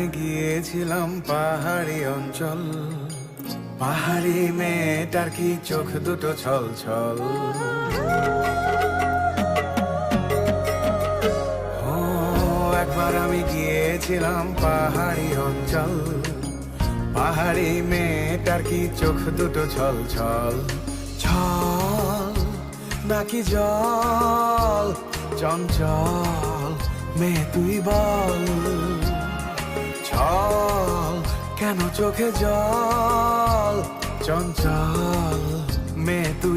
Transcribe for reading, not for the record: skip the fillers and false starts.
আমি গিয়েছিলাম পাহাড়ি অঞ্চল, পাহাড়ি মেয়েটার কি চোখ দুটো ছল ছল। ও একবার আমি গিয়েছিলাম পাহাড়ি অঞ্চল, পাহাড়ি মেয়েটার কি চোখ দুটো ছল ছল। ছল নাকি জল, চঞ্চল মেয়ে তুই বল। ছল কেন চোখে জল, চঞ্চল মেয়ে তুই